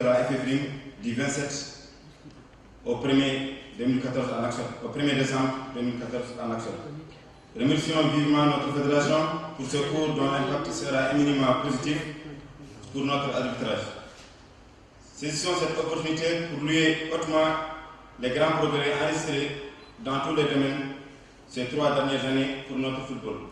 La FFRIM du 27 au 1er 2014 en action, au 1er décembre 2014 en action. Remercions vivement notre fédération pour ce cours dont l'impact sera éminemment positif pour notre arbitrage. Saisissons cette opportunité pour louer hautement les grands progrès enregistrés dans tous les domaines ces 3 dernières années pour notre football.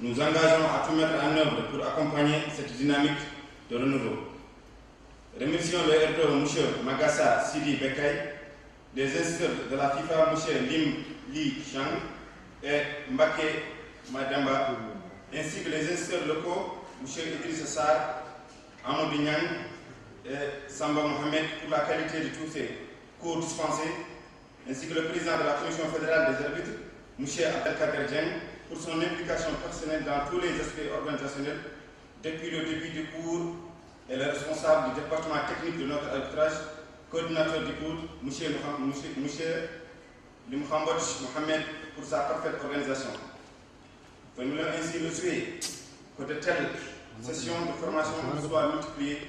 Nous engageons à tout mettre en œuvre pour accompagner cette dynamique de renouveau. Remercions le RDO M. Magassa Sidi Bekay, des instituteurs de la FIFA M. Lim Li Chang et Mbake Madamba, ainsi que les instituteurs locaux M. Idriss Sarr, Amadou Niang et Samba Mohamed pour la qualité de tous ces cours dispensés, ainsi que le président de la Commission fédérale des arbitres, M. Abdelkader Dieng, pour son implication personnelle dans tous les aspects organisationnels depuis le début du cours, et le responsable du département technique de notre arbitrage, coordinateur du cours, M. Limkhambot Mohamed, pour sa parfaite organisation. Formulons ainsi le souhait que de telles sessions de formation soient multipliées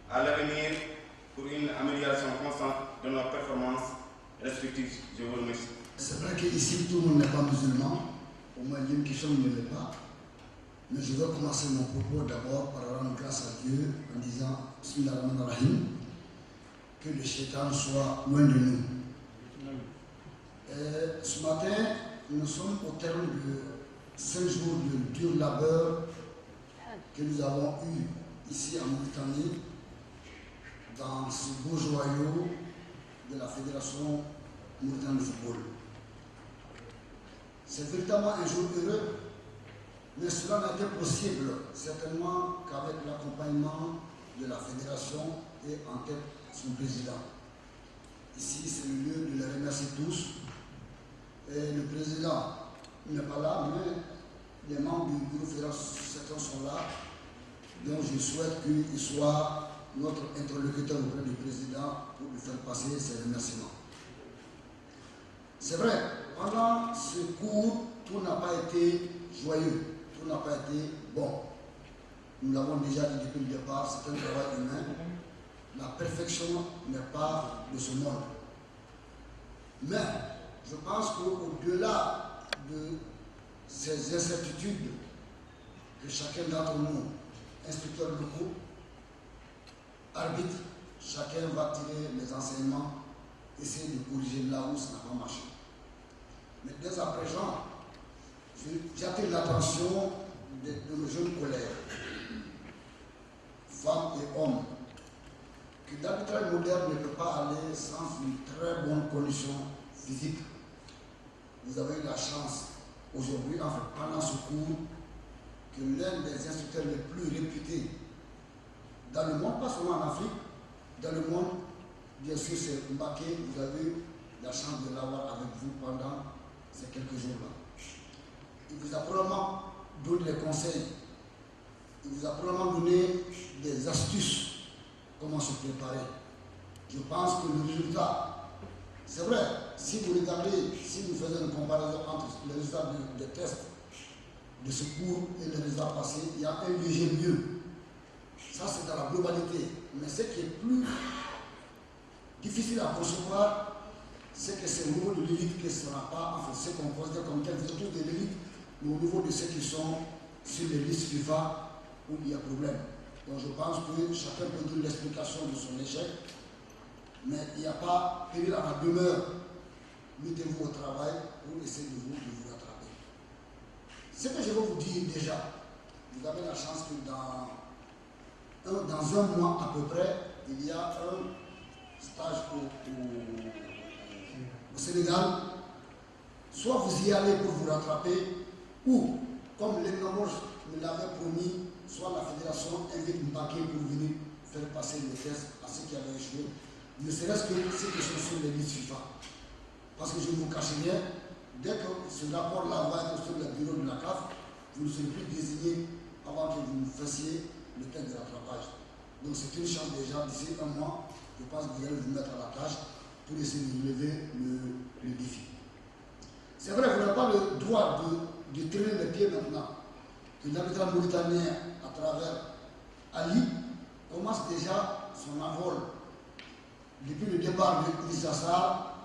à l'avenir pour une amélioration constante de nos performances respectives. Je vous remercie. C'est vrai qu'ici tout le monde n'est pas musulman, au moins une question ne l'est pas. Mais je veux commencer mon propos d'abord par rendre grâce à Dieu en disant Bismillahirrahmanirrahim, que le shaitan soit loin de nous. Et ce matin, nous sommes au terme de 5 jours de dur labeur que nous avons eu ici en Mauritanie, dans ce beau joyau de la Fédération Mauritanie de football. C'est véritablement un jour heureux. Mais cela n'a été possible certainement qu'avec l'accompagnement de la fédération et en tête son président. Ici, c'est le lieu de les remercier tous. Et le président n'est pas là, mais les membres du groupe fédéral, certains sont là. Donc je souhaite qu'il soit notre interlocuteur auprès du président pour lui faire passer ses remerciements. C'est vrai, pendant ce cours, tout n'a pas été joyeux. Tout n'a pas été bon. Nous l'avons déjà dit depuis le départ, c'est un travail humain. La perfection n'est pas de ce monde. Mais je pense qu'au-delà de ces incertitudes que chacun d'entre nous, instructeurs locaux, arbitres, chacun va tirer les enseignements, essayer de corriger là où ça n'a pas marché. Mais dès à présent, j'attire l'attention de nos jeunes collègues, femmes et hommes, que l'arbitrage moderne ne peut pas aller sans une très bonne condition physique. Vous avez eu la chance aujourd'hui, enfin pendant ce cours, que l'un des instructeurs les plus réputés dans le monde, pas seulement en Afrique, dans le monde, bien sûr c'est Mbake, vous avez eu la chance de l'avoir avec vous pendant ces quelques jours-là. Il vous a probablement donné des conseils, il vous a probablement donné des astuces, comment se préparer. Je pense que le résultat, c'est vrai, si vous regardez, si vous faites une comparaison entre les résultats des tests de ce cours et les résultats passés, il y a un léger mieux. Ça c'est dans la globalité. Mais ce qui est plus difficile à concevoir, c'est que c'est au niveau de l'élite qui ne sera pas, enfin ce qu'on considère comme tel, vous êtes tous de l'élite, mais au niveau de ceux qui sont sur les listes FIFA où il y a problème. Donc je pense que chacun peut donner l'explication de son échec, mais il n'y a pas péril à la demeure. Mettez-vous au travail pour essayer de vous rattraper. Ce que je vais vous dire déjà, vous avez la chance que dans un mois à peu près, il y a un stage au Sénégal. Soit vous y allez pour vous rattraper, ou, comme l'Église me l'avait promis, soit la fédération invite Mbake pour venir faire passer les tests à ceux qui avaient échoué, ne serait-ce que ceux qui sont sur les listes FIFA. Parce que je ne vous cache rien, dès que ce rapport-là va être sur le bureau de la CAF, vous ne serez plus désigné avant que vous fassiez le test de rattrapage. Donc c'est une chance déjà, d'ici un mois, je pense que vous allez vous mettre à la tâche pour essayer de relever le défi. C'est vrai, vous n'avez pas le droit de traîner les pieds maintenant. Que l'arbitrage mauritanien, à travers Ali, commence déjà son envol. Depuis le départ de Issa,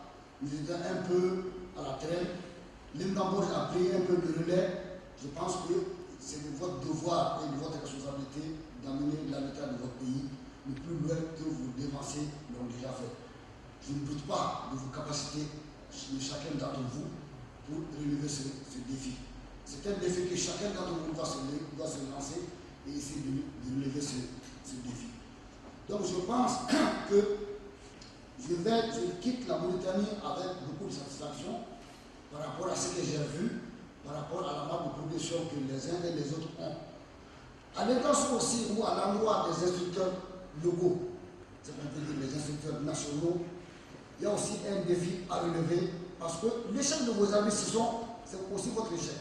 nous étions un peu à la traîne. L'Indambor a pris un peu de relais. Je pense que c'est de votre devoir et de votre responsabilité d'amener l'habitat de votre pays le plus loin que vos dévancés l'ont déjà fait. Je ne doute pas de vos capacités de chacun d'entre vous pour relever ce défi. C'est un défi que chacun d'entre vous doit se lancer et essayer de relever ce défi. Donc je pense que je quitte la Mauritanie avec beaucoup de satisfaction par rapport à ce que j'ai vu, par rapport à la marque de progression que les uns et les autres ont. À l'intention aussi ou à l'endroit des instructeurs locaux, c'est-à-dire les instructeurs nationaux, il y a aussi un défi à relever parce que l'échec de vos amis, c'est aussi votre échec.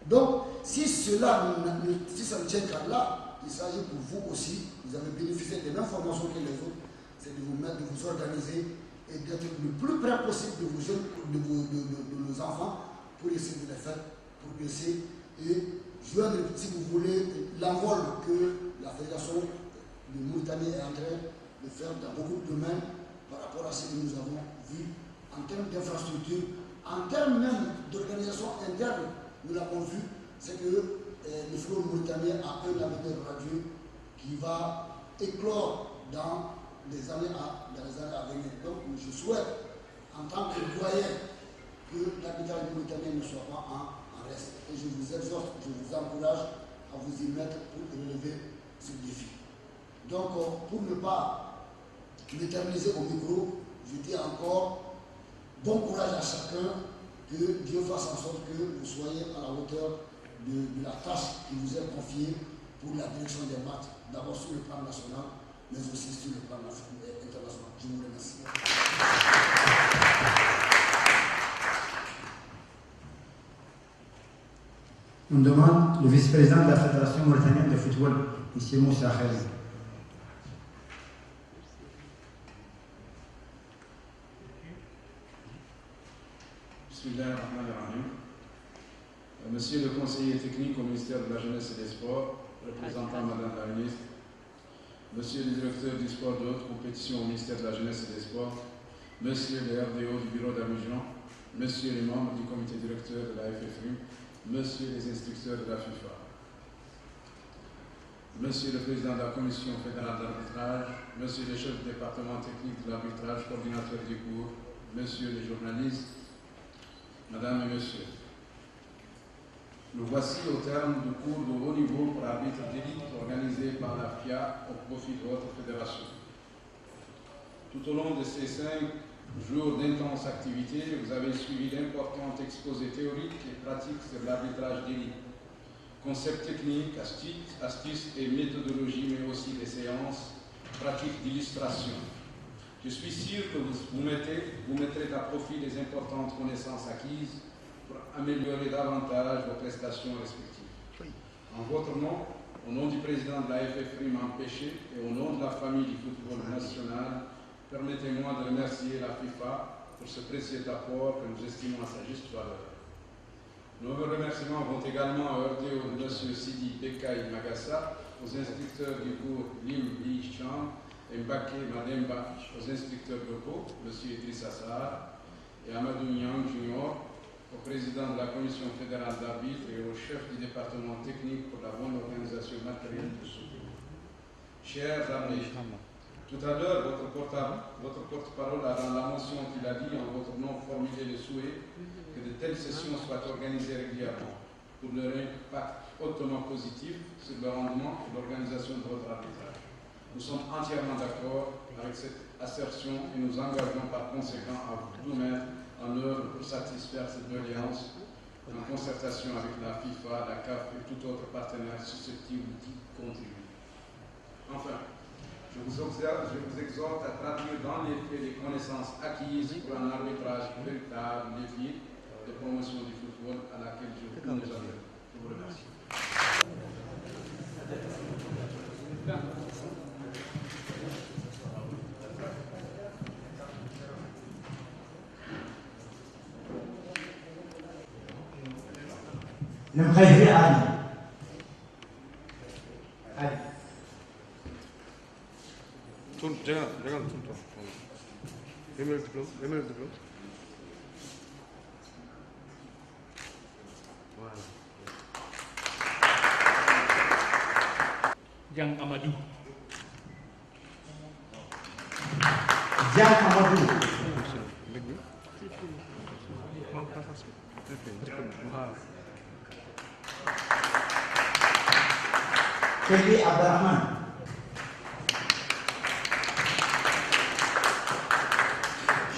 Donc, si ça ne tient qu'à là, il s'agit pour vous aussi, vous avez bénéficié des mêmes formations que les autres, c'est de vous mettre, de vous organiser et d'être le plus près possible de vos jeunes, de nos enfants, pour essayer de les faire progresser et joindre, si vous voulez, l'envol que la Fédération de Mauritanie est en train de faire dans beaucoup de domaines par rapport à ce que nous avons vu en termes d'infrastructure, en termes même d'organisation interne. Nous l'avons vu, c'est que le flot mauritanien a un avenir radieux qui va éclore dans les années à venir. Donc, je souhaite, en tant que doyen, que l'habitat mauritanien ne soit pas en reste. Et je vous exhorte, je vous encourage à vous y mettre pour relever ce défi. Donc, pour ne pas m'éterniser au micro, je dis encore bon courage à chacun, que Dieu fasse en sorte que vous soyez à la hauteur de la tâche qui vous est confiée pour la direction des maths, d'abord sur le plan national, mais aussi sur le plan international. Je vous remercie. On demande le vice-président de la Fédération mauritanienne de football, M. Moussa Khalid. Monsieur le conseiller technique au ministère de la Jeunesse et des Sports, représentant Madame la ministre, Monsieur le directeur du sport de haute compétition au ministère de la Jeunesse et des Sports, Monsieur le RDO du bureau d'Abidjan, Monsieur les membres du comité directeur de la FFU, Monsieur les instructeurs de la FIFA, Monsieur le président de la Commission fédérale d'arbitrage, Monsieur le chef du département technique de l'arbitrage, coordinateur du cours, Monsieur les journalistes, Madame et Monsieur, nous voici au terme du cours de haut niveau pour arbitre d'élite organisé par la FIA au profit de votre fédération. Tout au long de ces 5 jours d'intenses activités, vous avez suivi d'importantes exposés théoriques et pratiques sur l'arbitrage d'élite. Concepts techniques, astuces et méthodologies, mais aussi des séances pratiques d'illustration. Je suis sûr que vous mettrez à profit les importantes connaissances acquises pour améliorer davantage vos prestations respectives. En votre nom, au nom du président de la FFRI Empêché et au nom de la famille du football national, permettez-moi de remercier la FIFA pour ce précieux apport que nous estimons à sa juste valeur. Nos remerciements vont également au RDO de M. Sidi Bekay Magassa, aux instructeurs du cours Lim Li Cham et Mbake Mademba, aux instructeurs locaux, M. Idriss Assar et Amadou Nyang Junior, au président de la Commission fédérale d'arbitre et au chef du département technique pour la bonne organisation matérielle du secours. Chers amis, tout à l'heure, votre porte-parole a dans la mention qu'il a dit en votre nom formulé le souhait que de telles sessions soient organisées régulièrement pour leur impact hautement positif sur le rendement et l'organisation de votre arbitrage. Nous sommes entièrement d'accord avec cette assertion et nous engageons par conséquent à vous mettre en œuvre pour satisfaire cette doléance en concertation avec la FIFA, la CAF et tout autre partenaire susceptible d'y contribuer. Enfin, je vous exhorte à traduire dans les faits les connaissances acquises pour un arbitrage véritable, défi de promotion du football à laquelle je vous appelle. Je vous remercie. Le président Ali. 내가 좀 더. 메모리 디플롬. Yang Amadou. Yang Amadou. Kelly Abdurrahman.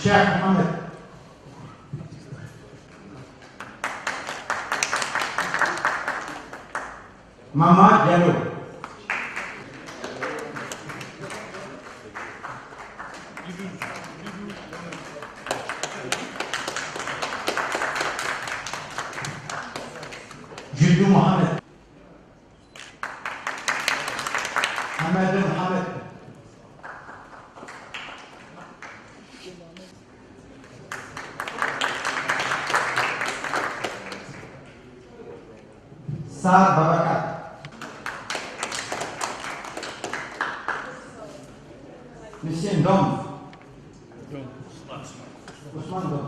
Sheikh Mohammed. Mama Diallo. Jiddu Mohammed. Hamad Mohammed. Saad Babakat. Monsieur Ndom. Ousmane Ndom.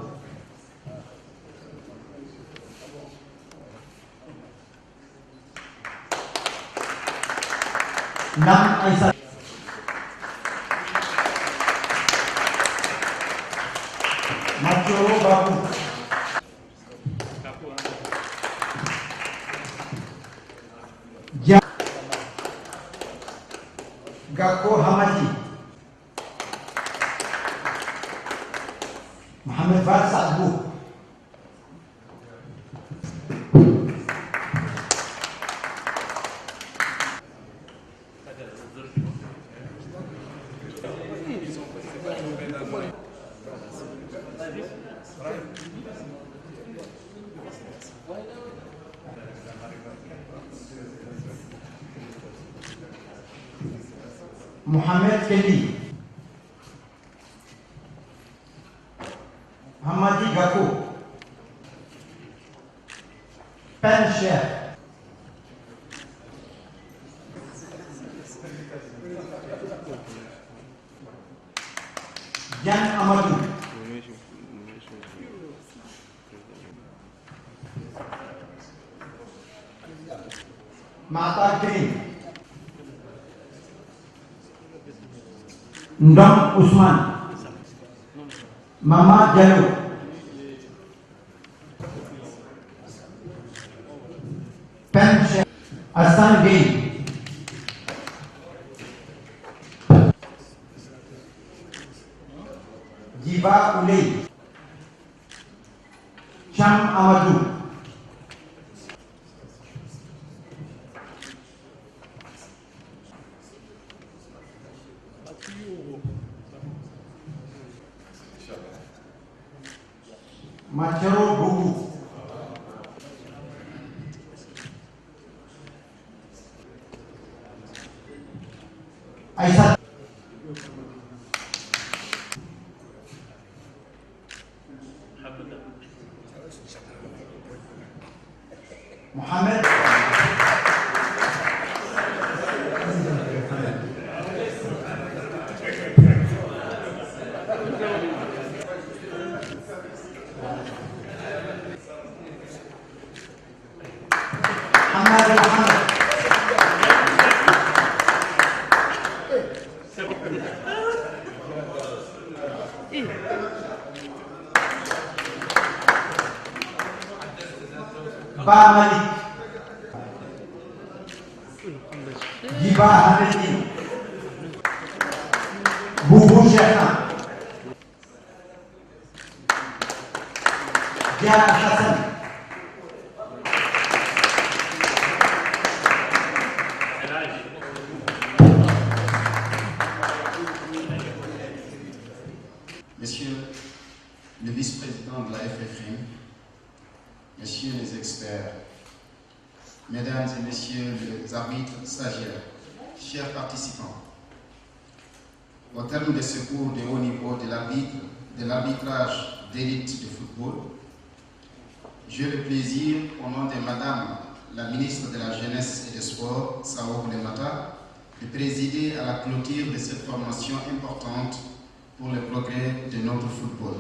Nam Aïssa. Mathieu Babou. Dia. Gakko Hamadi. Mohamed Val Sadbou. Mohamed Kelly. Hamadi Gakko. Pen Cheikh. Yan Amadou. Mata Green. Ndom Ousmane. Mama Diallo. Pen Cheikh. Hassan Gueye. Diba Ouley. Cham Amadou. Macharo Boubou. Aïssa. Mohamed. Hamad Mohamed. Ba Malik. Diba Hamedi. Boubou Chekna. Diana Hassan. Monsieur le vice-président de la FFM, messieurs les experts, mesdames et messieurs les arbitres stagiaires, chers participants, au terme de ce cours de haut niveau de l'arbitrage d'élite de football, j'ai le plaisir, au nom de Madame la ministre de la Jeunesse et des Sports, Sao Boulemata, de présider à la clôture de cette formation importante pour le progrès de notre football.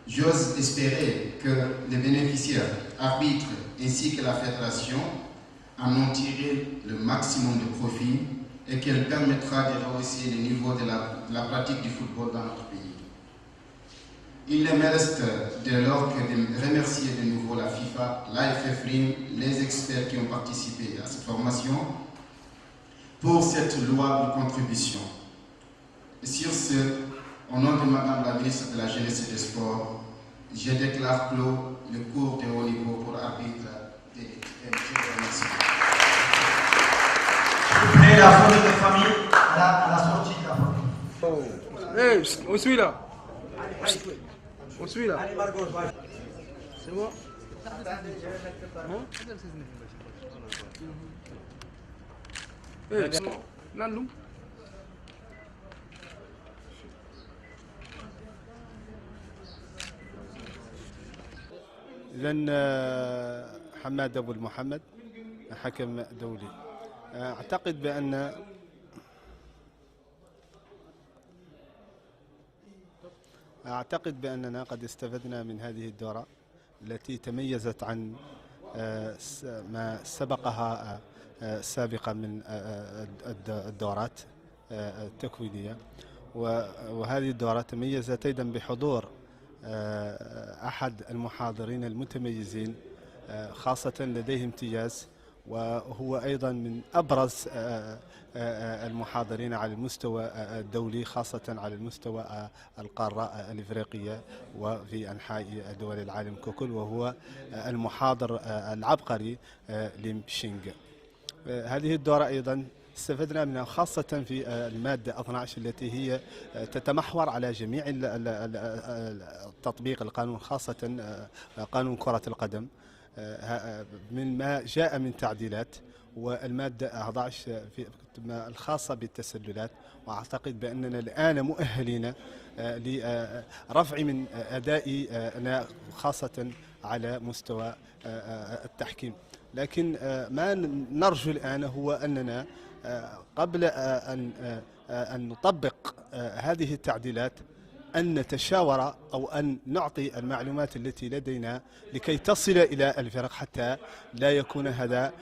J'ose espérer que les bénéficiaires, arbitres ainsi que la fédération en ont tiré le maximum de profit et qu'elle permettra de rehausser le niveau de la pratique du football dans notre pays. Il ne me reste dès lors que de remercier de nouveau la FIFA, l'AFFRIN, les experts qui ont participé à cette formation pour cette louable contribution. Et sur ce, au nom de Madame la ministre de la Jeunesse et des Sports, je déclare clos le cours de haut niveau pour arbitre d'élite. Merci. Je prie la photo de famille à la sortie de la famille. Hey, on suit là. On suit là. C'est bon? Hey, Nandou. إذن حماد أبو المحمد حكم دولي. أعتقد بأننا قد استفدنا من هذه الدورة التي تميزت عن ما سبقها سابقا من الدورات التكوينية، وهذه الدورة تميزت أيضا بحضور أحد المحاضرين المتميزين خاصة لديه امتياز، وهو أيضا من أبرز المحاضرين على المستوى الدولي خاصة على المستوى القارة الإفريقية وفي أنحاء دول العالم ككل، وهو المحاضر العبقري ليم شينغ. هذه الدورة أيضا استفدنا منها خاصة في المادة 12 التي هي تتمحور على جميع تطبيق القانون، خاصة قانون كرة القدم من ما جاء من تعديلات، والمادة 11 الخاصة بالتسللات. وأعتقد بأننا الآن مؤهلين لرفع من أدائنا خاصة على مستوى التحكيم. لكن ما نرجو الآن هو أننا قبل أن نطبق هذه التعديلات أن نتشاور أو أن نعطي المعلومات التي لدينا لكي تصل إلى الفرق، حتى لا يكون هذا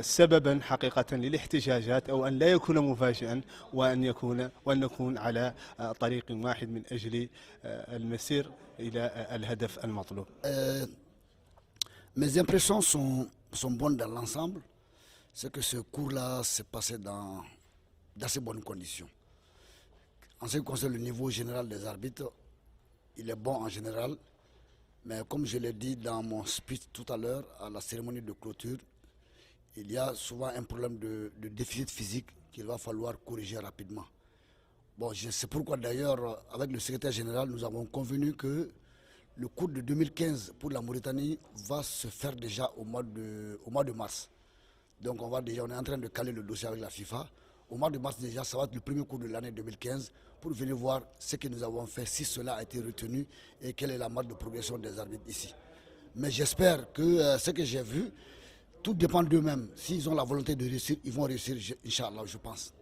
سببا حقيقة للاحتجاجات، أو أن لا يكون مفاجئا، وأن نكون على طريق واحد من أجل المسير إلى الهدف المطلوب. Mes impressions sont bonnes dans l'ensemble. C'est que ce cours-là s'est passé dans d'assez bonnes conditions. En ce qui concerne le niveau général des arbitres, il est bon en général, mais comme je l'ai dit dans mon speech tout à l'heure, à la cérémonie de clôture, il y a souvent un problème de déficit physique qu'il va falloir corriger rapidement. Bon, c'est pourquoi d'ailleurs, avec le secrétaire général, nous avons convenu que le cours de 2015 pour la Mauritanie va se faire déjà au mois de mars. Donc on est en train de caler le dossier avec la FIFA. Au mois de mars déjà, ça va être le premier cours de l'année 2015 pour venir voir ce que nous avons fait, si cela a été retenu et quelle est la marge de progression des arbitres ici. Mais j'espère que ce que j'ai vu, tout dépend d'eux-mêmes. S'ils ont la volonté de réussir, ils vont réussir, Inch'Allah, je pense.